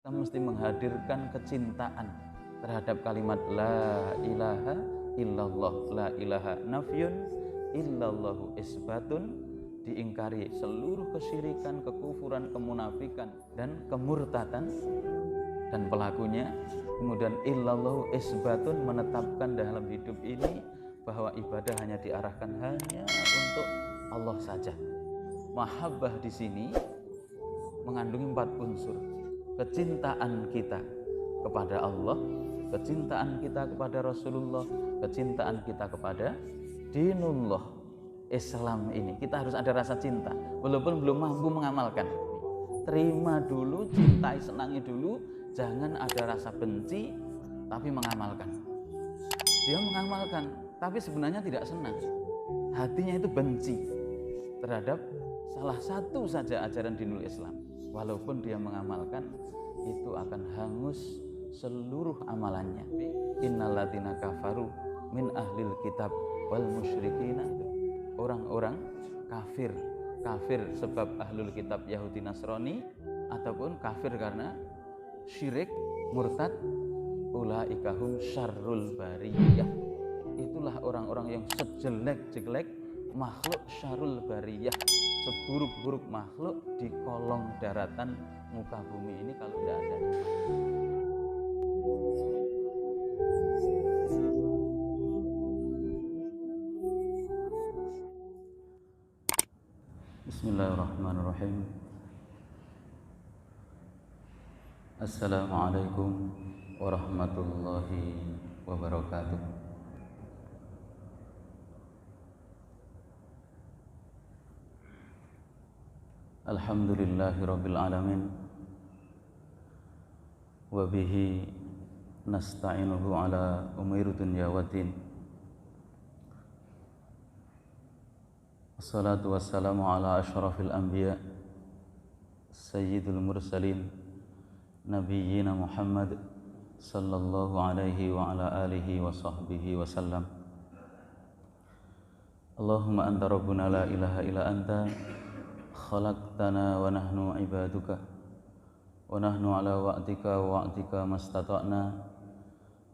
Kita mesti menghadirkan kecintaan terhadap kalimat la ilaha illallah. La ilaha nafyun illallahu isbatun, diingkari seluruh kesyirikan, kekufuran, kemunafikan dan kemurtadan dan pelakunya. Kemudian illallahu isbatun, menetapkan dalam hidup ini bahwa ibadah hanya diarahkan hanya untuk Allah saja. Mahabbah di sini mengandungi 4 unsur. Kecintaan kita kepada Allah, kecintaan kita kepada Rasulullah, kecintaan kita kepada dinullah, Islam ini. Kita harus ada rasa cinta walaupun belum mampu mengamalkan. Terima dulu, cintai, senangi dulu, jangan ada rasa benci tapi mengamalkan. Dia mengamalkan tapi sebenarnya tidak senang, hatinya itu benci terhadap salah satu saja ajaran dinul Islam. Walaupun dia mengamalkan, itu akan hangus seluruh amalannya. Innalladzina kafaru min ahlil kitab wal musyrikina, orang-orang kafir sebab ahlul kitab Yahudi Nasrani, ataupun kafir karena syirik murtad, ulaika hum syarrul bariyah. Itulah orang-orang yang sejelek-jelek makhluk, syarrul bariyah, seburuk-buruk makhluk di kolong daratan muka bumi ini kalau tidak ada. Bismillahirrahmanirrahim. Assalamualaikum warahmatullahi wabarakatuh. Alhamdulillahi rabbil alamin, wa bihi nasta'inuhu ala umuri dunya waddin. Wassalatu wassalamu ala asyrafil anbiya sayyidul mursalin nabiyyina Muhammad sallallahu alaihi wa ala alihi wa sahbihi wa sallam. Allahumma anta rabbuna la ilaha illa anta khalaqtana wa nahnu ibaduka wa nahnu ala wa'dika wa wa'dika mastata'na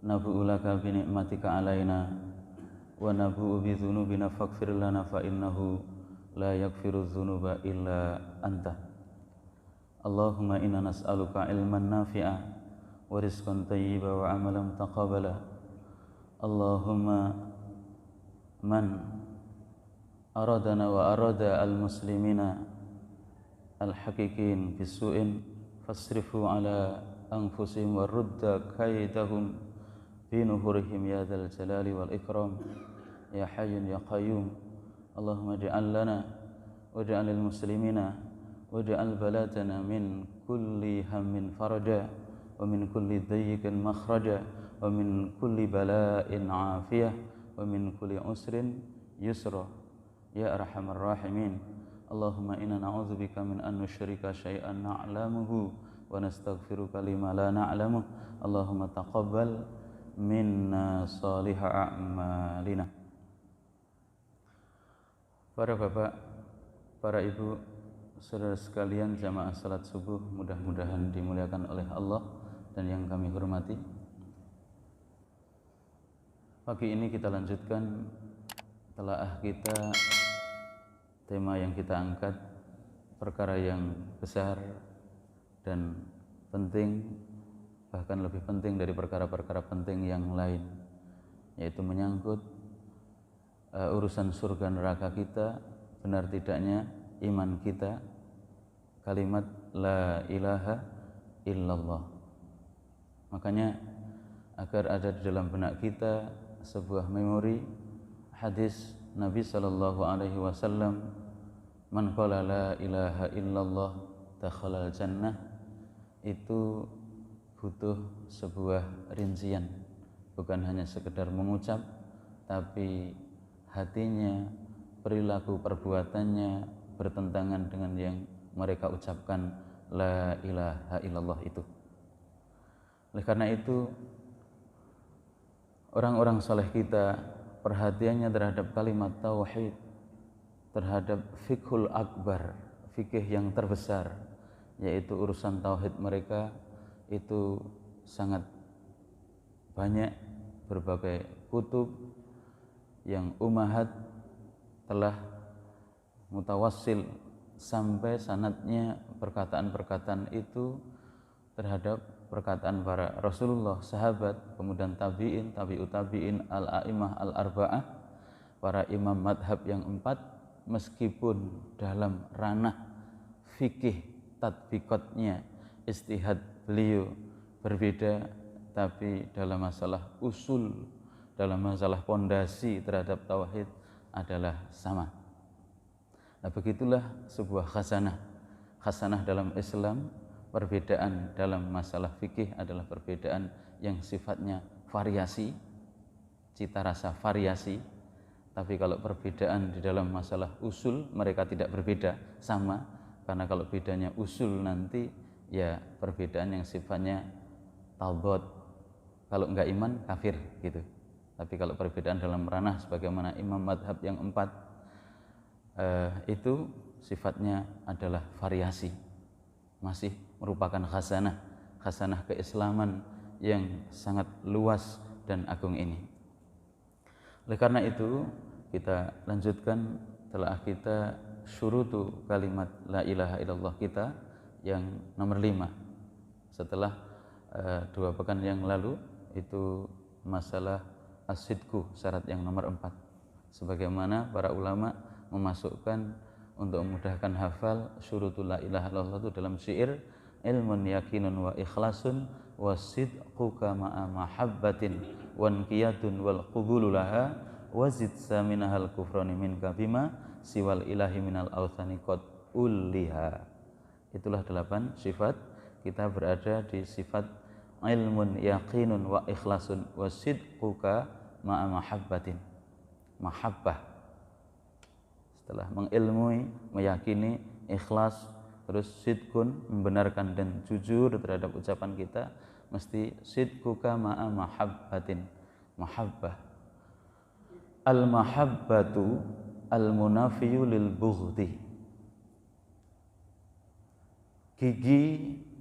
nabu'u laka bi ni'matika alaina wa nabu'u bi dhunubina faghfir lana fa innahu la yaghfiru dhunuba illa anta. Allahumma inna nas'aluka ilman nafi'a wa rizqan thayyiba wa amalan taqabbala. Allahumma man aradana wa arada al-muslimina al-haqiqin bisu'in fasrifu ala anfusihim wa rudda kaidahum fi nuhurihim ya dzal jalali wal ikram ya hayyun ya qayyum. Allahumma ij'al lana waj'al lil muslimina waj'al baladana min kulli hammin faraja wa min kulli dayyikin makhraja wa min kulli bala'in afiyah wa min kulli usrin yusra ya arhamar rahimin. Allahumma inna na'udzubika min an nusyrika syai'an na'lamuhu wa nastaghfiruka lima la na'lamuh. Allahumma taqabbal minna salihah a'malina. Para bapak, para ibu, saudara sekalian jamaah salat subuh, mudah-mudahan dimuliakan oleh Allah dan yang kami hormati. Pagi ini kita lanjutkan telaah kita, tema yang kita angkat, perkara yang besar dan penting, bahkan lebih penting dari perkara-perkara penting yang lain, yaitu menyangkut urusan surga neraka kita, benar tidaknya iman kita, kalimat la ilaha illallah. Makanya agar ada di dalam benak kita sebuah memori hadis Nabi sallallahu alaihi wasallam, man qala la ilaha illallah dakhalal jannah, itu butuh sebuah rincian, bukan hanya sekedar mengucap, tapi hatinya, perilaku perbuatannya bertentangan dengan yang mereka ucapkan la ilaha illallah itu. Oleh karena itu, orang-orang saleh kita perhatiannya terhadap kalimat tauhid, terhadap fikhul akbar, fikih yang terbesar, yaitu urusan tauhid mereka, itu sangat banyak berbagai kutub yang ummahat telah mutawassil sampai sanadnya perkataan-perkataan itu terhadap perkataan para Rasulullah, sahabat, kemudian tabi'in, tabi'ut tabi'in, al-a'imah al-arba'ah, para imam madhab yang 4, meskipun dalam ranah fikih tatbikotnya istihad beliau berbeda, tapi dalam masalah usul, dalam masalah pondasi terhadap tauhid adalah sama. Nah, begitulah sebuah khasanah. Khasanah dalam Islam, perbedaan dalam masalah fikih adalah perbedaan yang sifatnya variasi, cita rasa variasi. Tapi kalau perbedaan di dalam masalah usul, mereka tidak berbeda, sama. Karena kalau bedanya usul nanti ya perbedaan yang sifatnya tadad. Kalau enggak iman, kafir gitu. Tapi kalau perbedaan dalam ranah sebagaimana imam madhab yang 4 itu sifatnya adalah variasi, masih merupakan khasanah, khasanah keislaman yang sangat luas dan agung ini. Oleh karena itu kita lanjutkan telah kita syurutu kalimat la ilaha illallah kita yang nomor 5 setelah 2 pekan yang lalu, itu masalah as-sidqu, syarat yang nomor 4. Sebagaimana para ulama memasukkan untuk memudahkan hafal syurutul la ilaha illallah itu dalam syair, ilmun yakinun wa ikhlasun wasidquka ma'a mahabbatin wan qiyadun wal qubulu laha wazid saminahal kufrani minka bima siwal ilahi minal awthani qad ulliha. Itulah 8 sifat. Kita berada di sifat ilmun yakinun wa ikhlasun wasidquka ma'a mahabbatin. Mahabbah setelah mengilmui, meyakini, ikhlas, terus sidqun, membenarkan dan jujur terhadap ucapan kita, mesti sidquka ma'a mahabbatin, mahabbah. Al-mahabbatu al-munafiyu lil bughdi. Gigi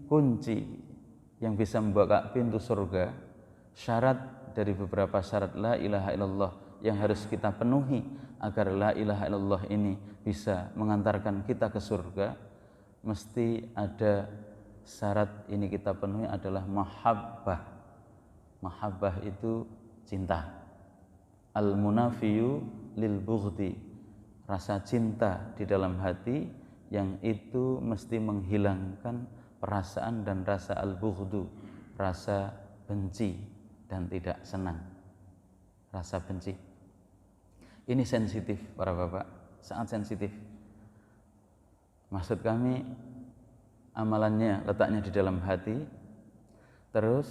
kunci yang bisa membuka pintu surga, syarat dari beberapa syarat la ilaha illallah yang harus kita penuhi agar la ilaha illallah ini bisa mengantarkan kita ke surga, mesti ada syarat ini kita penuhi adalah mahabbah. Mahabbah itu cinta. Al-munafiyu lil bughdi, rasa cinta di dalam hati yang itu mesti menghilangkan perasaan dan rasa al-bughdu, rasa benci dan tidak senang. Rasa benci ini sensitif para bapak, sangat sensitif. Maksud kami amalannya letaknya di dalam hati. Terus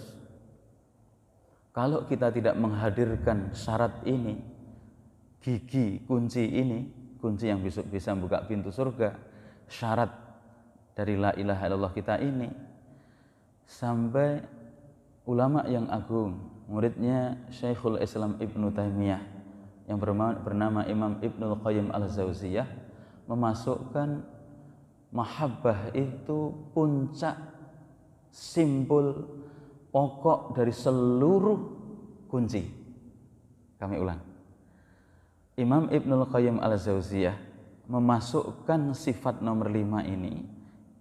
kalau kita tidak menghadirkan syarat ini, gigi kunci ini, kunci yang bisa membuka pintu surga, syarat dari la ilaha illallah kita ini, sampai ulama yang agung, muridnya Syekhul Islam Ibnu Taimiyah yang bernama Imam Ibnul Qayyim al-Jauziyah memasukkan mahabbah itu puncak, simpul, pokok dari seluruh kunci. Kami ulang, Imam Ibnul Qayyim al-Jauziyah memasukkan sifat nomor 5 ini,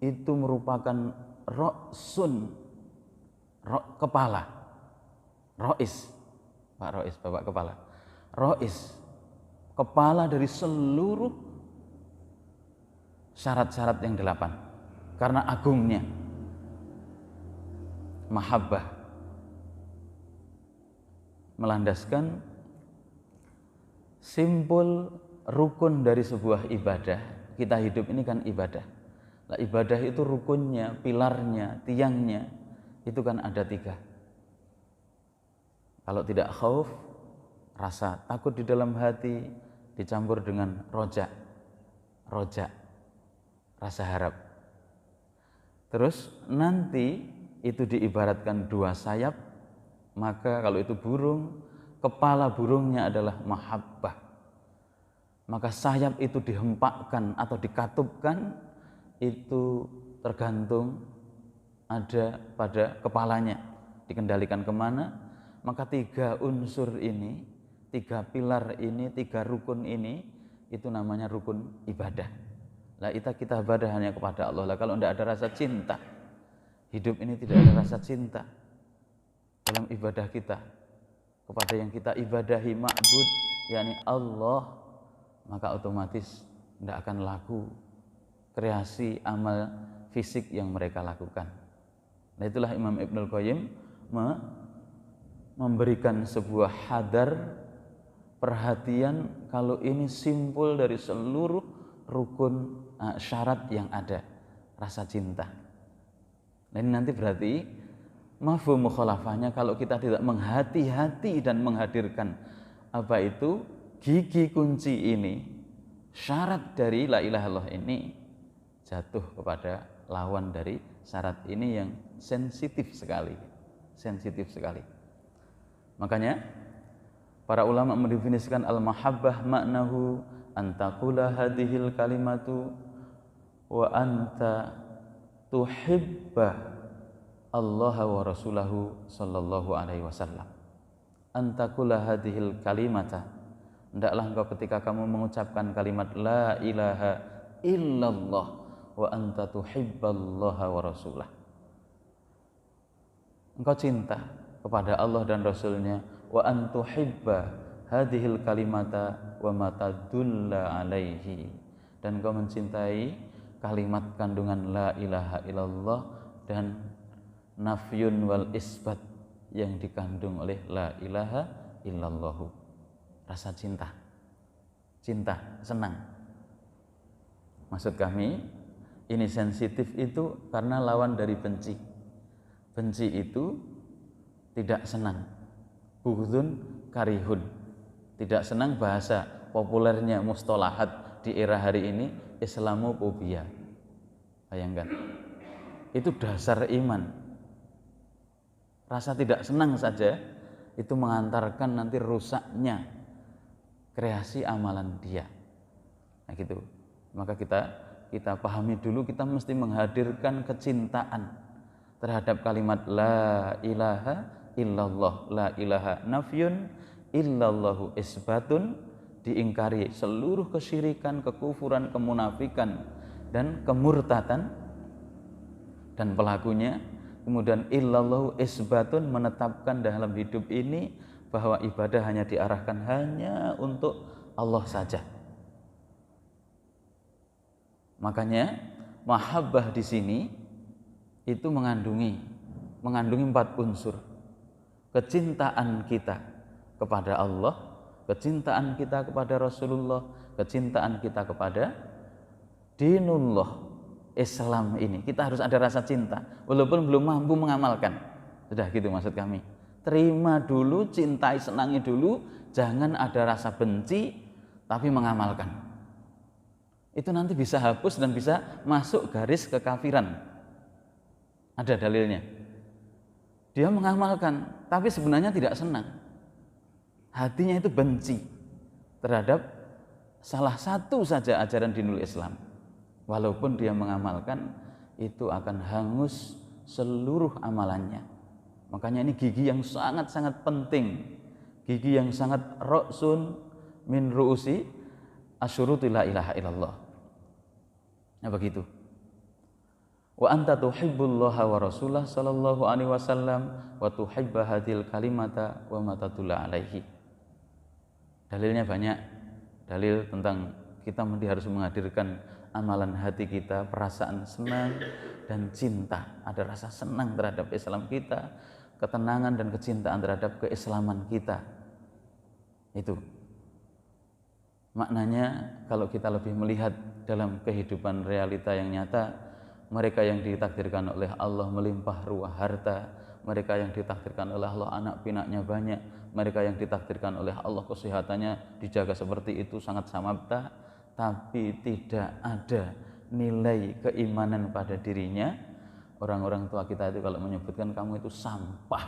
itu merupakan ra'sun, kepala, rois, Pak Rois, Bapak kepala, rois, kepala dari seluruh syarat-syarat yang 8 karena agungnya mahabbah, melandaskan simpul rukun dari sebuah ibadah. Kita hidup ini kan ibadah. Nah, ibadah itu rukunnya, pilarnya, tiangnya itu kan ada 3. Kalau tidak khauf, rasa takut di dalam hati dicampur dengan roja, rasa harap. Terus nanti itu diibaratkan 2 sayap, maka kalau itu burung, kepala burungnya adalah mahabbah. Maka sayap itu dihempakkan atau dikatupkan, itu tergantung ada pada kepalanya, dikendalikan kemana, maka 3 unsur ini, 3 pilar ini, 3 rukun ini, itu namanya rukun ibadah. Lah kita ibadah hanya kepada Allah. Lah kalau tidak ada rasa cinta, hidup ini tidak ada rasa cinta dalam ibadah kita kepada yang kita ibadahi, ma'bud, yakni Allah, maka otomatis tidak akan laku kreasi amal fisik yang mereka lakukan. Nah itulah Imam Ibnul Qayyim memberikan sebuah hadar, perhatian, kalau ini simpul dari seluruh rukun syarat yang ada, rasa cinta. Nah ini nanti berarti mafhum mukhalafahnya, kalau kita tidak menghati-hati dan menghadirkan apa itu gigi kunci ini, syarat dari la ilaha illallah ini, jatuh kepada lawan dari syarat ini yang sensitif sekali. Makanya para ulama mendefinisikan al-mahabbah maknahu antakula hadhil kalimatu wa anta tuhibba Allah wa rasulahu sallallahu alaihi wasallam. Antakula hadhil kalimata, hendaklah engkau ketika kamu mengucapkan kalimat la ilaha illallah wa anta tuhibballaha wa rasulah, engkau cinta kepada Allah dan Rasulnya, wa antuhibba hadhil kalimata wa matadulla alaihi, dan engkau mencintai kalimat kandungan la ilaha illallah dan nafyun wal isbat yang dikandung oleh la ilaha illallahu. Rasa cinta, senang. Maksud kami ini sensitif itu karena lawan dari benci. Benci itu tidak senang, bughdun karihun. Tidak senang, bahasa populernya mustalahat di era hari ini Islamofobia. Bayangkan, itu dasar iman. Rasa tidak senang saja itu mengantarkan nanti rusaknya kreasi amalan dia. Nah gitu. Maka kita pahami dulu, kita mesti menghadirkan kecintaan terhadap kalimat la ilaha illallah. La ilaha nafyun, illallahu isbatun, diingkari seluruh kesyirikan, kekufuran, kemunafikan dan kemurtadan dan pelakunya. Kemudian illallahu isbatun, menetapkan dalam hidup ini bahwa ibadah hanya diarahkan hanya untuk Allah saja. Makanya mahabbah di sini itu mengandungi 4 unsur. Kecintaan kita kepada Allah, kecintaan kita kepada Rasulullah, kecintaan kita kepada dinullah, Islam ini. Kita harus ada rasa cinta walaupun belum mampu mengamalkan. Sudah gitu maksud kami. Terima dulu, cintai, senangi dulu, jangan ada rasa benci tapi mengamalkan. Itu nanti bisa hapus dan bisa masuk garis kekafiran. Ada dalilnya. Dia mengamalkan tapi sebenarnya tidak senang. Hatinya itu benci terhadap salah satu saja ajaran dinul Islam. Walaupun dia mengamalkan, itu akan hangus seluruh amalannya. Makanya ini gigi yang sangat-sangat penting, gigi yang sangat ra'sun min ru'usi asyuruti la ilaha illallah. Nah begitu. Wa anta tuhibbullaha wa rasulah sallallahu alaihi wasallam wa tuhibba hadhil kalimata wa matatulla alaihi. Dalilnya banyak. Dalil tentang kita harus menghadirkan amalan hati kita, perasaan senang dan cinta. Ada rasa senang terhadap Islam kita, ketenangan dan kecintaan terhadap keislaman kita. Itu maknanya. Kalau kita lebih melihat dalam kehidupan realita yang nyata, mereka yang ditakdirkan oleh Allah melimpah ruah harta, mereka yang ditakdirkan oleh Allah anak pinaknya banyak, mereka yang ditakdirkan oleh Allah kesehatannya dijaga seperti itu, sangat samabta, tapi tidak ada nilai keimanan pada dirinya. Orang-orang tua kita itu kalau menyebutkan kamu itu sampah,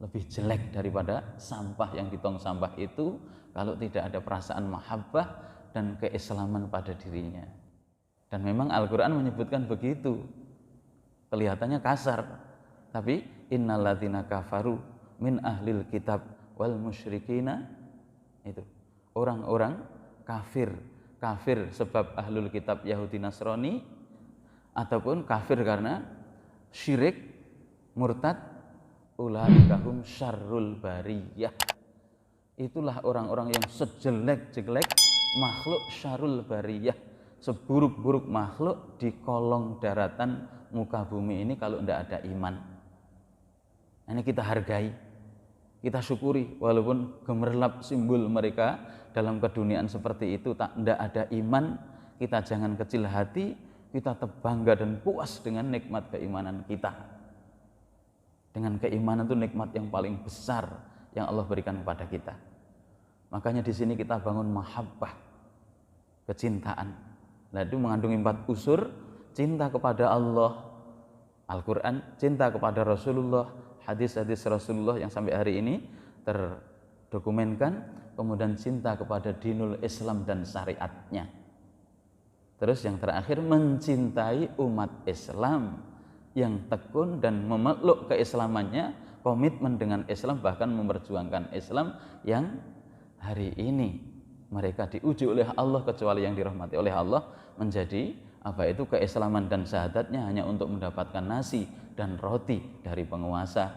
lebih jelek daripada sampah yang di tong sampah itu, kalau tidak ada perasaan mahabbah dan keislaman pada dirinya. Dan memang Al-Quran menyebutkan begitu. kelihatannya kasar, tapi innalladzina kafaru min ahlil kitab wal musyrikina, itu orang-orang kafir sebab ahlul kitab Yahudi Nasrani, ataupun kafir karena syirik murtad, ulaikahum syarrul bariyah. Itulah orang-orang yang sejelek-jelek makhluk, syarrul bariyah, seburuk-buruk makhluk di kolong daratan muka bumi ini kalau tidak ada iman. Ini kita hargai, kita syukuri, walaupun gemerlap simbol mereka dalam keduniaan seperti itu, tidak ada iman, kita jangan kecil hati, kita tetap bangga dan puas dengan nikmat keimanan kita. Dengan keimanan itu nikmat yang paling besar yang Allah berikan kepada kita. Makanya di sini kita bangun mahabbah, kecintaan. Nah, itu mengandungi 4 unsur: cinta kepada Allah, Al-Quran, cinta kepada Rasulullah, hadis-hadis Rasulullah yang sampai hari ini terdokumenkan, kemudian cinta kepada dinul Islam dan syariatnya. Terus yang terakhir, mencintai umat Islam yang tekun dan memeluk keislamannya, komitmen dengan Islam, bahkan memperjuangkan Islam yang hari ini mereka diuji oleh Allah, kecuali yang dirahmati oleh Allah menjadi keislaman dan syahadatnya hanya untuk mendapatkan nasi dan roti dari penguasa.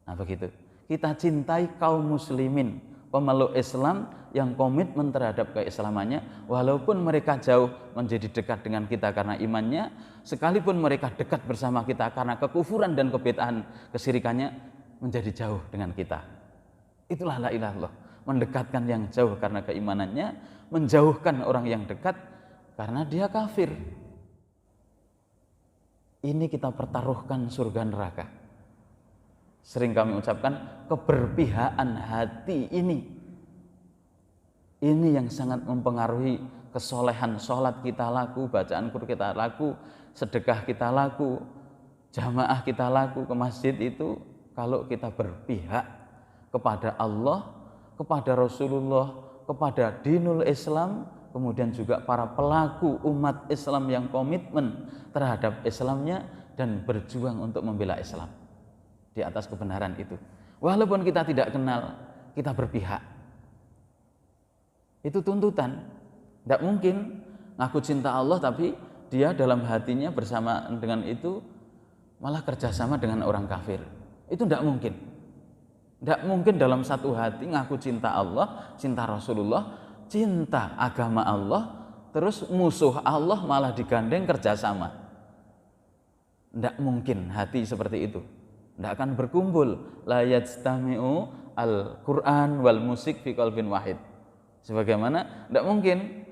Nah begitu, kita cintai kaum muslimin pemeluk Islam yang komitmen terhadap keislamannya, walaupun mereka jauh menjadi dekat dengan kita karena imannya, sekalipun mereka dekat bersama kita karena kekufuran dan kebid'ahan kesyirikannya, menjadi jauh dengan kita. Itulah la ilaha illallah, mendekatkan yang jauh karena keimanannya, menjauhkan orang yang dekat karena dia kafir. Ini kita pertaruhkan surga neraka. Sering kami ucapkan, keberpihakan hati ini yang sangat mempengaruhi kesolehan sholat kita laku, bacaan Quran kita laku, sedekah kita laku, jamaah kita laku ke masjid. Itu kalau kita berpihak kepada Allah, kepada Rasulullah, kepada dinul Islam, kemudian juga para pelaku umat Islam yang komitmen terhadap Islamnya dan berjuang untuk membela Islam di atas kebenaran itu. Walaupun kita tidak kenal, kita berpihak. Itu tuntutan. Tidak mungkin ngaku cinta Allah tapi dia dalam hatinya bersama dengan itu malah kerjasama dengan orang kafir. Itu tidak mungkin. Tidak mungkin dalam satu hati ngaku cinta Allah, cinta Rasulullah, cinta agama Allah, terus musuh Allah malah digandeng kerjasama. Tidak mungkin hati seperti itu. Tidak akan berkumpul. La yajtami'u al-Quran wal musik fi qalbin wahid. Sebagaimana tidak mungkin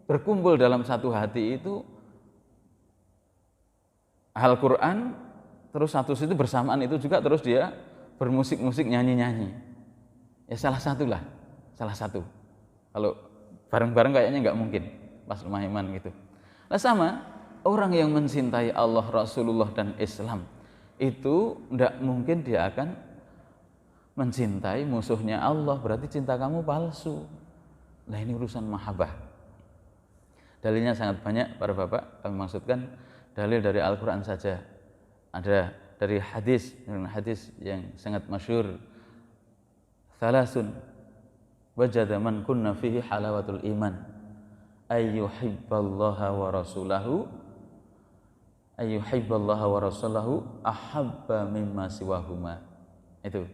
berkumpul dalam satu hati itu Al-Quran, terus satu situ bersamaan itu juga terus dia bermusik-musik, nyanyi-nyanyi. Ya salah satu. Kalau bareng-bareng kayaknya nggak mungkin pas rumah iman gitu. Nah sama, orang yang mencintai Allah, Rasulullah dan Islam itu tidak mungkin dia akan mencintai musuhnya Allah, berarti cinta kamu palsu. Nah ini urusan mahabbah. Dalilnya sangat banyak para bapak, kami maksudkan dalil dari Al-Quran saja. Ada dari hadis yang sangat masyhur. Thalasun wajada man kunna fihi halawatul iman ayyuhibballaha wa rasulahu ahabba mimma siwahuma. Itu.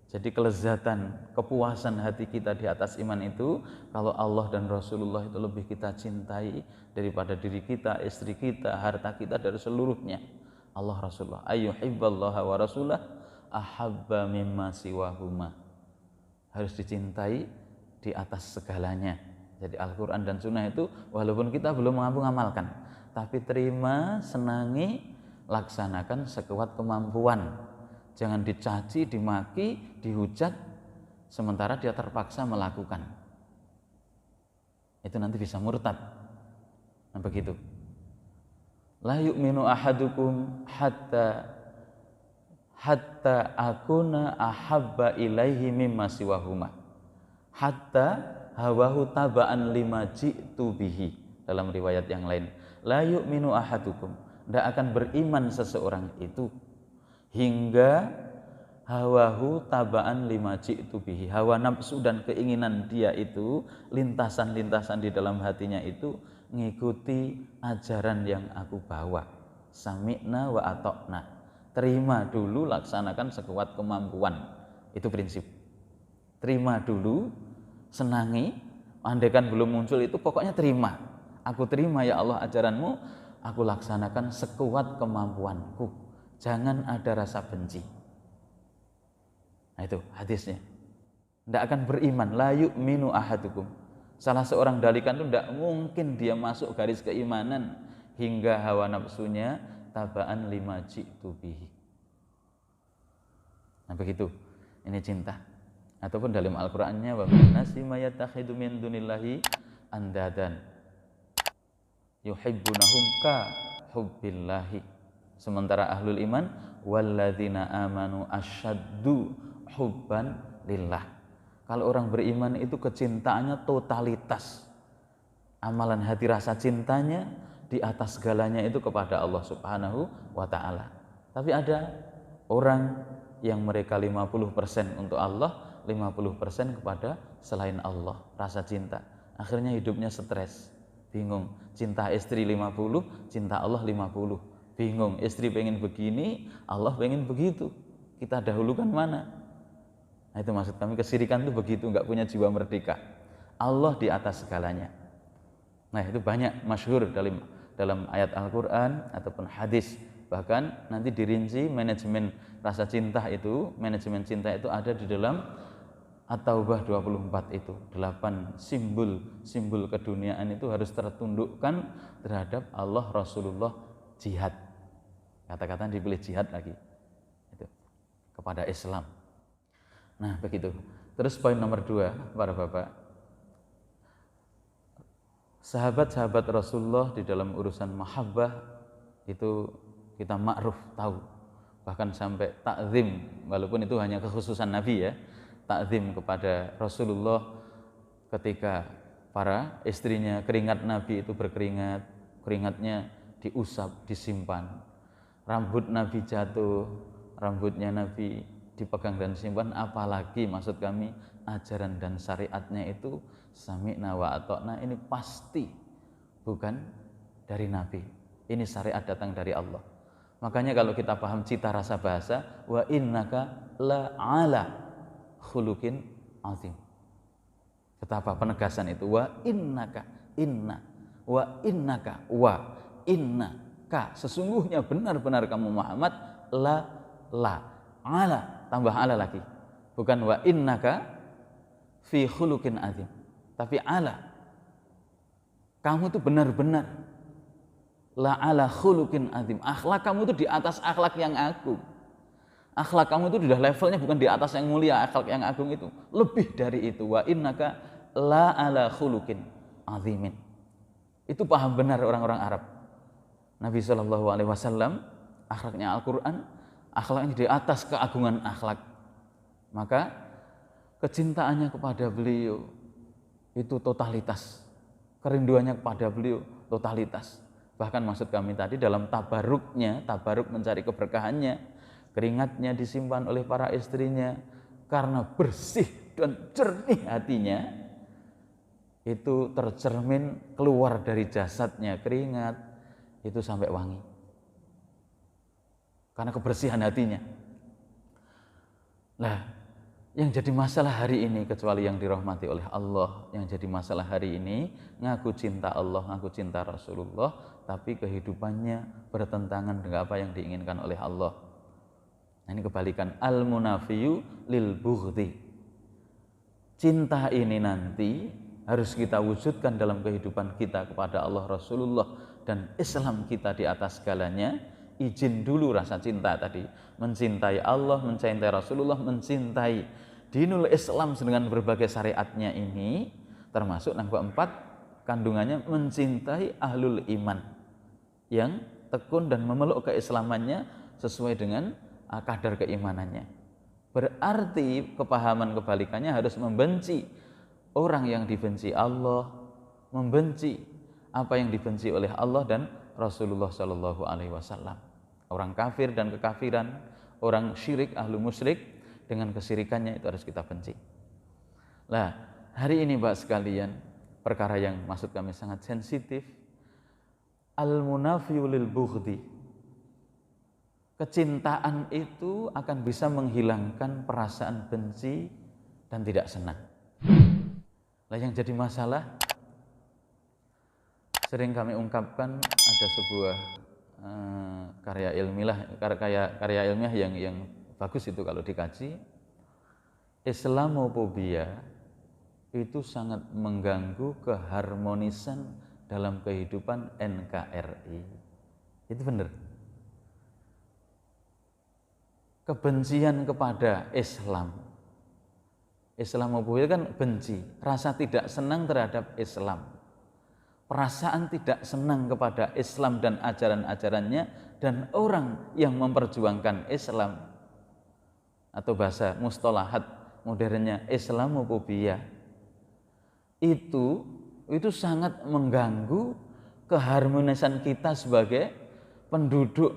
Jadi kelezatan, kepuasan hati kita di atas iman itu kalau Allah dan Rasulullah itu lebih kita cintai daripada diri kita, istri kita, harta kita, dari seluruhnya. Allah Rasulullah, ayyuhibballaha wa rasulah ahabba mimma siwahuma. Harus dicintai di atas segalanya. Jadi Al-Quran dan Sunnah itu walaupun kita belum mampu mengamalkan, tapi terima, senangi, laksanakan sekuat kemampuan. Jangan dicaci, dimaki, dihujat, sementara dia terpaksa melakukan. Itu nanti bisa murtad. Nah begitu. La yu'minu ahadukum hatta akuna ahabba ilaihi mimma siwahuma. Hatta hawahu taba'an lima ji'tu bihi. Dalam riwayat yang lain. La yu'minu ahadukum. tidak akan beriman seseorang itu hingga hawahu tabaan lima ji'tu bihi, hawa nafsu dan keinginan dia itu, lintasan-lintasan di dalam hatinya itu ngikuti ajaran yang aku bawa. Sami'na wa atokna, terima dulu, laksanakan sekuat kemampuan. Itu prinsip. Terima dulu, senangi, andaikan belum muncul itu pokoknya terima. Aku terima ya Allah ajaranmu, aku laksanakan sekuat kemampuanku. Jangan ada rasa benci. Nah itu hadisnya. Tidak akan beriman, la yu'minu ahadukum. Salah seorang dalikan itu tidak mungkin dia masuk garis keimanan hingga hawa nafsunya tabaan lima ji'tu bihi. Nah begitu, ini cinta. Ataupun dalam Al-Qur'annya wa minan nasi may yattakhidhu min dunillahi andadan yuhibbunahum ka hubbillahi. Sementara ahlul iman walladzina amanu asyaddu hubban lillah. Kalau orang beriman itu kecintaannya totalitas. Amalan hati rasa cintanya di atas segalanya itu kepada Allah Subhanahu wa taala. Tapi ada orang yang mereka 50% untuk Allah, 50% kepada selain Allah, rasa cinta. Akhirnya hidupnya stres, bingung. Cinta istri 50, cinta Allah 50. Bingung, istri pengen begini, Allah pengen begitu. Kita dahulukan mana? Nah itu maksud kami, kesyirikan itu begitu, enggak punya jiwa merdeka. Allah di atas segalanya. Nah itu banyak masyhur dalam ayat Al-Quran ataupun hadis. Bahkan nanti dirinci manajemen rasa cinta itu, manajemen cinta itu ada di dalam At-Taubah 24 itu. 8 simbol keduniaan itu harus tertundukkan terhadap Allah, Rasulullah, jihad. Kata-kata dipilih jihad lagi. Itu kepada Islam. Nah begitu. Terus poin nomor 2 para bapak, sahabat-sahabat Rasulullah di dalam urusan mahabbah itu kita ma'ruf tahu, bahkan sampai takzim, walaupun itu hanya kekhususan Nabi ya, takzim kepada Rasulullah ketika para istrinya keringat Nabi itu berkeringat, keringatnya diusap, disimpan, rambut Nabi jatuh, rambutnya Nabi dipegang dan disimpan, apalagi maksud kami ajaran dan syariatnya itu sami'na wa atokna, ini pasti bukan dari Nabi, ini syariat datang dari Allah. Makanya kalau kita paham cita rasa bahasa, wa innaka la ala khuluqin azim, betapa penegasan itu, wa innaka, inna, wa innaka, wa innaka, sesungguhnya benar-benar kamu Muhammad, la ala, tambah ala lagi, bukan wa innaka fi khuluqin azim, tapi ala, kamu itu benar-benar la ala khuluqin azim, akhlak kamu itu di atas akhlak yang agung. Akhlak kamu itu sudah levelnya bukan di atas yang mulia, akhlak yang agung itu lebih dari itu. Wa innaka la ala khuluqin azimin. Itu paham benar orang-orang Arab. Nabi SAW akhlaknya Al-Quran, akhlaknya di atas keagungan akhlak. Maka kecintaannya kepada beliau itu totalitas, kerinduannya kepada beliau totalitas. Bahkan maksud kami tadi dalam tabaruknya, tabaruk mencari keberkahannya, keringatnya disimpan oleh para istrinya karena bersih dan jernih hatinya, itu tercermin keluar dari jasadnya keringat itu sampai wangi karena kebersihan hatinya. Nah, yang jadi masalah hari ini, kecuali yang dirahmati oleh Allah, yang jadi masalah hari ini ngaku cinta Allah, ngaku cinta Rasulullah, tapi kehidupannya bertentangan dengan apa yang diinginkan oleh Allah. Nah, ini kebalikan, al-munafiyu lil bughdi. Cinta ini nanti harus kita wujudkan dalam kehidupan kita kepada Allah, Rasulullah, dan Islam kita di atas segalanya. Izin dulu rasa cinta tadi, mencintai Allah, mencintai Rasulullah, mencintai dinul Islam dengan berbagai syariatnya ini, termasuk yang keempat kandungannya mencintai ahlul iman yang tekun dan memeluk keislamannya sesuai dengan kadar keimanannya. Berarti kepahaman kebalikannya harus membenci orang yang dibenci Allah, membenci apa yang dibenci oleh Allah dan Rasulullah Shallallahu Alaihi Wasallam. Orang kafir dan kekafiran, orang syirik, ahlu musyrik dengan kesyirikannya itu harus kita benci. Nah, hari ini Mbak sekalian, perkara yang maksud kami sangat sensitif, al-munafiyu lil bughdi. Kecintaan itu akan bisa menghilangkan perasaan benci dan tidak senang. Nah, yang jadi masalah, sering kami ungkapkan ada sebuah karya ilmiah yang bagus itu kalau dikaji. Islamofobia itu sangat mengganggu keharmonisan dalam kehidupan NKRI. Itu benar. Kebencian kepada Islam. Islamofobia kan benci, rasa tidak senang terhadap Islam. Perasaan tidak senang kepada Islam dan ajaran-ajarannya dan orang yang memperjuangkan Islam, atau bahasa mustalahat modernnya Islamofobia, itu sangat mengganggu keharmonisan kita sebagai penduduk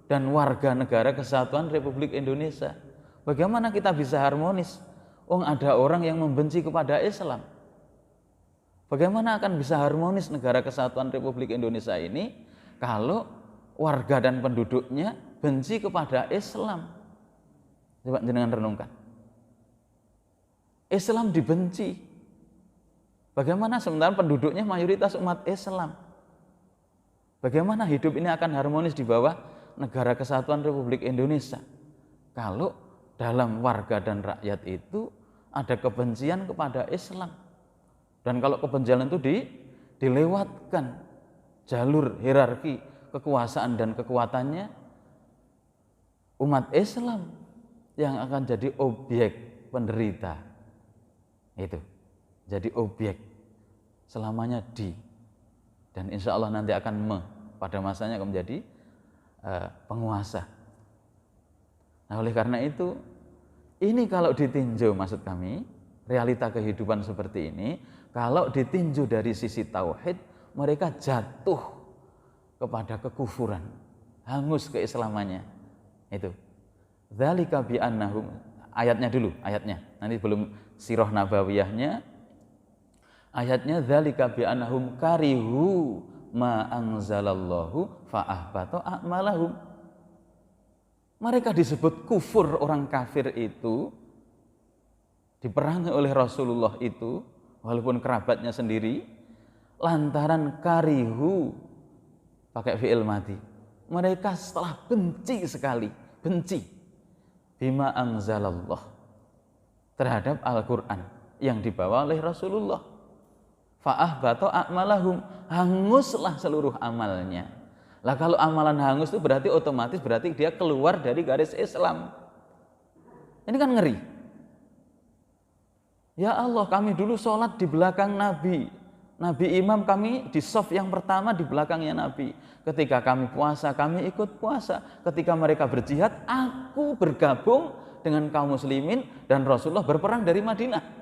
dan warga negara kesatuan Republik Indonesia. Bagaimana kita bisa harmonis? Ada orang yang membenci kepada Islam. Bagaimana akan bisa harmonis negara kesatuan Republik Indonesia ini kalau warga dan penduduknya benci kepada Islam? Coba jenengan renungkan. Islam dibenci. Bagaimana sementara penduduknya mayoritas umat Islam? Bagaimana hidup ini akan harmonis di bawah negara kesatuan Republik Indonesia kalau dalam warga dan rakyat itu ada kebencian kepada Islam? Dan kalau kebencian itu dilewatkan jalur hierarki kekuasaan dan kekuatannya, umat Islam yang akan jadi objek penderita. Itu jadi objek selamanya dan insya Allah nanti akan pada masanya akan menjadi penguasa. Nah, oleh karena itu, ini kalau ditinjau, maksud kami realita kehidupan seperti ini, kalau ditinjau dari sisi tauhid, mereka jatuh kepada kekufuran, hangus keislamannya. Itu dzalika bi annahum, ayatnya dulu, nanti belum sirah nabawiyahnya. Ayatnya dzalika bi annahum karihu ma anzalallahu fa ahbata a'malahum. Mereka disebut kufur, orang kafir itu diperangi oleh Rasulullah itu, walaupun kerabatnya sendiri, lantaran karihu, pakai fi'il madhi. Mereka setelah benci sekali, bima anzalallah, terhadap Al-Quran yang dibawa oleh Rasulullah. Fa'ahbata a'malahum, hanguslah seluruh amalnya. Lah kalau amalan hangus itu berarti otomatis dia keluar dari garis Islam. Ini kan ngeri. Ya Allah, kami dulu sholat di belakang Nabi. Nabi imam, kami di shaf yang pertama di belakangnya Nabi. Ketika kami puasa, kami ikut puasa. Ketika mereka berjihad, aku bergabung dengan kaum muslimin dan Rasulullah berperang dari Madinah.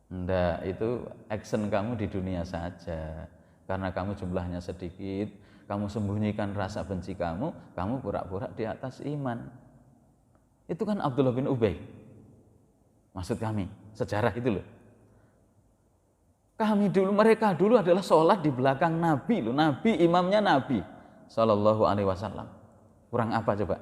Enggak, itu action kamu di dunia saja. Karena kamu jumlahnya sedikit, kamu sembunyikan rasa benci kamu pura-pura di atas iman. Itu kan Abdullah bin Ubay. Maksud kami, sejarah itu loh. Mereka dulu adalah sholat di belakang Nabi loh. Nabi, imamnya Nabi Sallallahu Alaihi Wasallam. Kurang apa coba?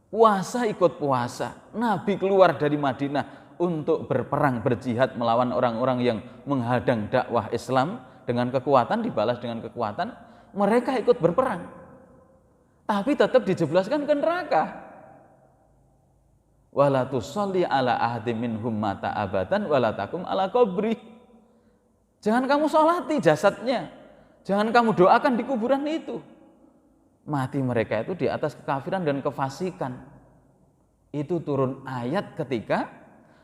Puasa ikut puasa. Nabi keluar dari Madinah untuk berperang, berjihad melawan orang-orang yang menghadang dakwah Islam dengan kekuatan, dibalas dengan kekuatan. Mereka ikut berperang, tapi tetap dijeblaskan ke neraka. Wala tusalli ala ahadin minhum mata abadan wala takum ala qabri. Jangan kamu sholati jasadnya, jangan kamu doakan di kuburan itu. Mati mereka itu di atas kekafiran dan kefasikan. Itu turun ayat ketika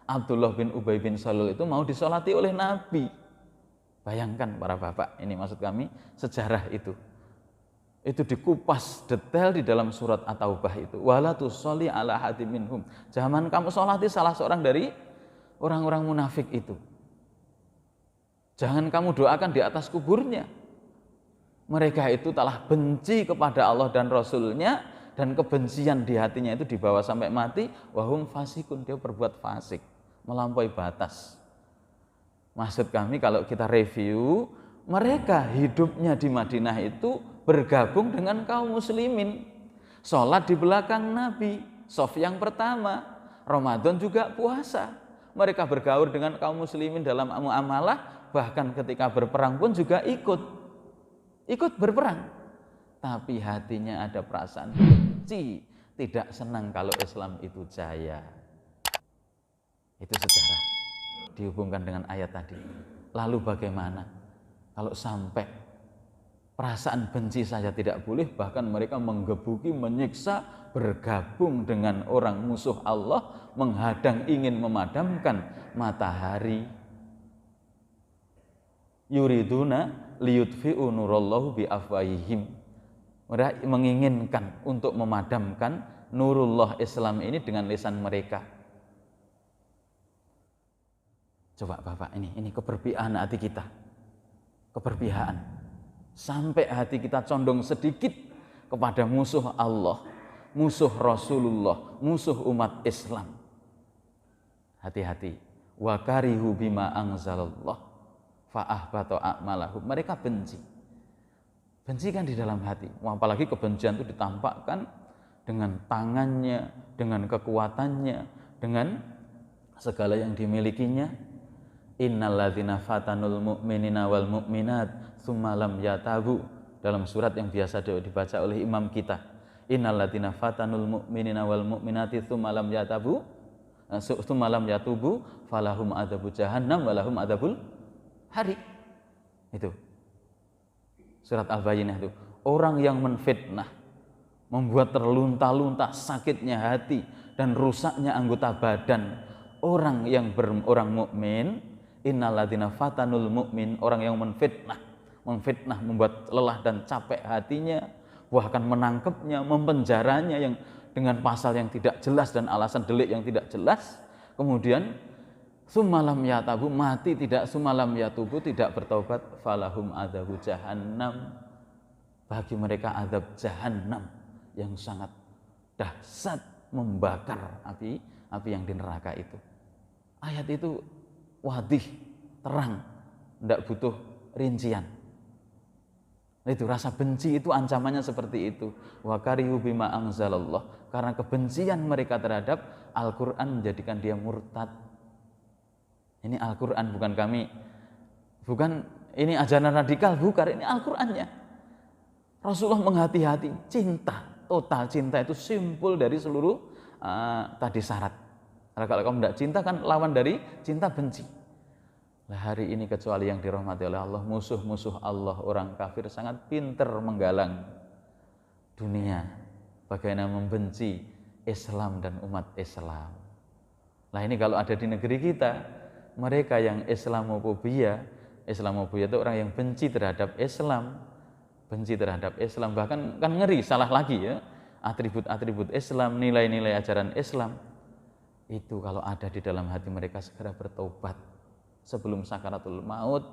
Abdullah bin Ubay bin Salul itu mau disolati oleh Nabi. Bayangkan para bapak, ini maksud kami sejarah itu dikupas detail di dalam surat At-Taubah itu. Wala tusolli ala ahadin minhum. Jangan kamu sholati salah seorang dari orang-orang munafik itu. Jangan kamu doakan di atas kuburnya. Mereka itu telah benci kepada Allah dan Rasul-Nya, dan kebencian di hatinya itu dibawa sampai mati. Wahum fasikun, dia berbuat fasik, melampaui batas. Maksud kami kalau kita review, mereka hidupnya di Madinah itu bergabung dengan kaum muslimin. Sholat di belakang Nabi, shaf yang pertama, Ramadan juga puasa. Mereka bergaul dengan kaum muslimin dalam muamalah, bahkan ketika berperang pun juga ikut berperang. Tapi hatinya ada perasaan benci, tidak senang kalau Islam itu jaya. Itu sejarah dihubungkan dengan ayat tadi. Lalu bagaimana kalau sampai perasaan benci saja tidak boleh, bahkan mereka menggebuki, menyiksa, bergabung dengan orang musuh Allah, menghadang, ingin memadamkan matahari. Yuriduna liyutfi'u nurallahu biafwahihim. Mereka menginginkan untuk memadamkan nurullah Islam ini dengan lisan mereka. Coba Bapak, ini keberpihakan hati kita. Keberpihakan. Sampai hati kita condong sedikit kepada musuh Allah, musuh Rasulullah, musuh umat Islam. Hati-hati. Wa karihu bima anzalallah fa'ahbata a'malahum. Mereka benci kan di dalam hati. Apalagi kebencian itu ditampakkan dengan tangannya, dengan kekuatannya, dengan segala yang dimilikinya. Innalladzina fatanul mu'minina wal mu'minat tsumma lam yatabu, dalam surat yang biasa dibaca oleh imam kita. Innalladzina fatanul mu'minina wal mu'minati tsumma lam yatubu falahum adzabu jahannam walahum adzabul hari. Itu surat Al-Bayyinah itu. Orang yang menfitnah, membuat terlunta-lunta sakitnya hati dan rusaknya anggota badan orang mukmin. Innalladzina fatanul mu'min, orang yang menfitnah, membuat lelah dan capek hatinya, bahkan menangkapnya, mempenjaranya yang dengan pasal yang tidak jelas dan alasan delik yang tidak jelas. Kemudian sumalam yatabu, mati tidak, sumalam yatubu, tidak bertobat, falahum adzabu jahannam, bagi mereka azab jahannam yang sangat dahsyat, membakar api yang di neraka itu. Ayat itu wadih, terang, tidak butuh rincian. Itu rasa benci itu ancamannya seperti itu. Wa karihu bima anzalallah, karena kebencian mereka terhadap Al-Quran menjadikan dia murtad. Ini Al-Quran, bukan ini ajaran radikal, bukan, ini Al-Qurannya. Rasulullah menghati-hati, cinta, total cinta itu simpul dari seluruh tadi syarat. Kalau kamu tidak cinta kan lawan dari cinta, benci. Nah, hari ini kecuali yang dirahmati oleh Allah, musuh-musuh Allah, orang kafir sangat pintar menggalang dunia, bagaimana membenci Islam dan umat Islam. Nah ini kalau ada di negeri kita, mereka yang Islamofobia itu orang yang benci terhadap Islam, bahkan kan ngeri, salah lagi ya, atribut-atribut Islam, nilai-nilai ajaran Islam. Itu kalau ada di dalam hati mereka, segera bertobat sebelum sakaratul maut,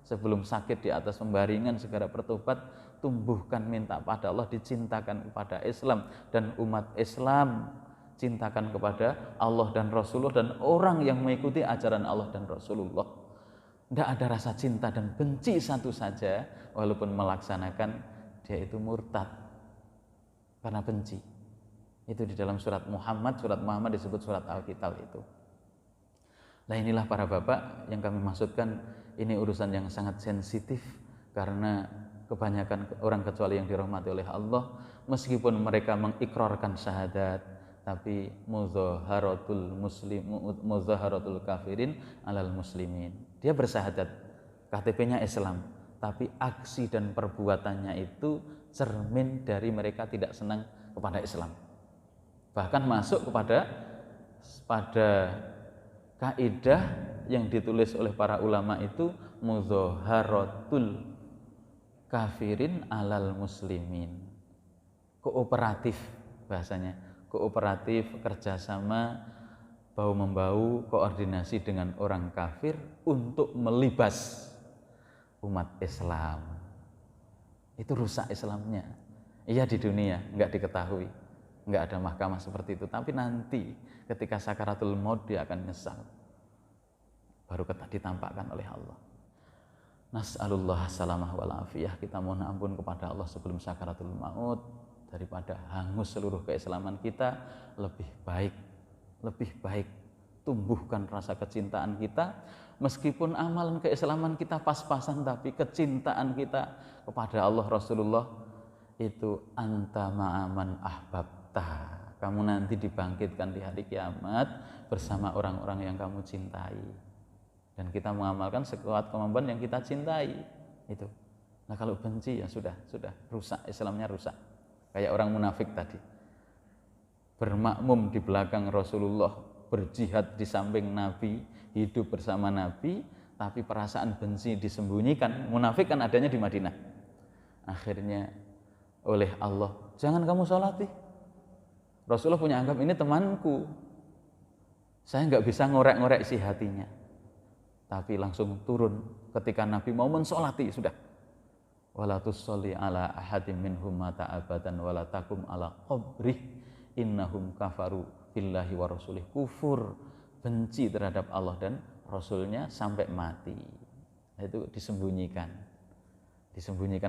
sebelum sakit di atas pembaringan, segera bertobat, tumbuhkan, minta pada Allah, dicintakan kepada Islam dan umat Islam, cintakan kepada Allah dan Rasulullah dan orang yang mengikuti ajaran Allah dan Rasulullah. Tidak ada rasa cinta dan benci satu saja, walaupun melaksanakan, dia itu murtad karena benci. Itu di dalam surat Muhammad disebut surat Al-Qital itu. Nah inilah para bapak yang kami maksudkan, ini urusan yang sangat sensitif, karena kebanyakan orang kecuali yang dirahmati oleh Allah, meskipun mereka mengikrarkan syahadat, tapi muzaharatul kafirin alal muslimin. Dia bersyahadat, KTP-nya Islam, tapi aksi dan perbuatannya itu cermin dari mereka tidak senang kepada Islam. Bahkan masuk pada kaidah yang ditulis oleh para ulama itu muzaharatul kafirin alal muslimin. Kooperatif bahasanya, kooperatif, kerjasama, bahu-membahu, koordinasi dengan orang kafir untuk melibas umat Islam. itu rusak Islamnya. Iya di dunia nggak diketahui, nggak ada mahkamah seperti itu, tapi nanti ketika sakaratul maut dia akan nyesal, baru ditampakkan oleh Allah. Nas'alullah salamah wal afiyah. Kita mohon ampun kepada Allah sebelum sakaratul maut, daripada hangus seluruh keislaman kita. Lebih baik tumbuhkan rasa kecintaan kita, meskipun amalan keislaman kita pas-pasan, tapi kecintaan kita kepada Allah Rasulullah itu anta ma'aman ahbabta. Kamu nanti dibangkitkan di hari kiamat bersama orang-orang yang kamu cintai, dan kita mengamalkan sekuat kemampuan yang kita cintai itu. Nah kalau benci ya sudah rusak, Islamnya rusak. Kayak orang munafik tadi, bermakmum di belakang Rasulullah, berjihad di samping Nabi, hidup bersama Nabi, tapi perasaan benci disembunyikan. Munafik kan adanya di Madinah. Akhirnya oleh Allah, jangan kamu sholati. Rasulullah punya anggap ini temanku, saya nggak bisa ngorek-ngorek isi hatinya. Tapi langsung turun ketika Nabi mau mensolati, sudah. Wala tusolli ala ahadim minhum mata abadan wala takum ala qabrih innahum kafaru billahi wa rasulih. Kufur, benci terhadap Allah dan Rasulnya sampai mati. Itu disembunyikan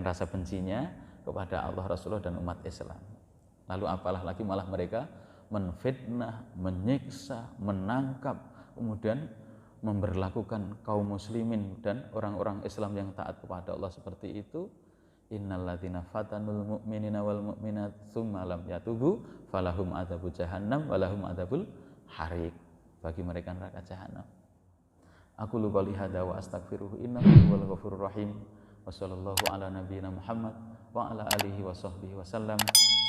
rasa bencinya kepada Allah, Rasulullah dan umat Islam. Lalu apalah lagi, malah mereka menfitnah, menyiksa, menangkap, kemudian memberlakukan kaum muslimin dan orang-orang Islam yang taat kepada Allah seperti itu. Innalladzina fatanul mu'minina wal mu'minat tsumma lam yatubu falahum adzabul jahannam walahum adzabul hariq. Bagi mereka neraka jahanam. Aku lupa lihada wa astaghfiruhu innahu huwal ghafurur rahim. Wa sallallahu ala nabiyyina Muhammad wa ala alihi wa sahbihi wa sallam.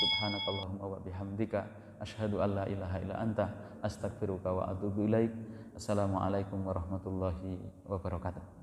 Subhanakallahumma wa bihamdika asyhadu an la ilaha illa anta astaghfiruka wa atubu ilaik. Assalamualaikum warahmatullahi wabarakatuh.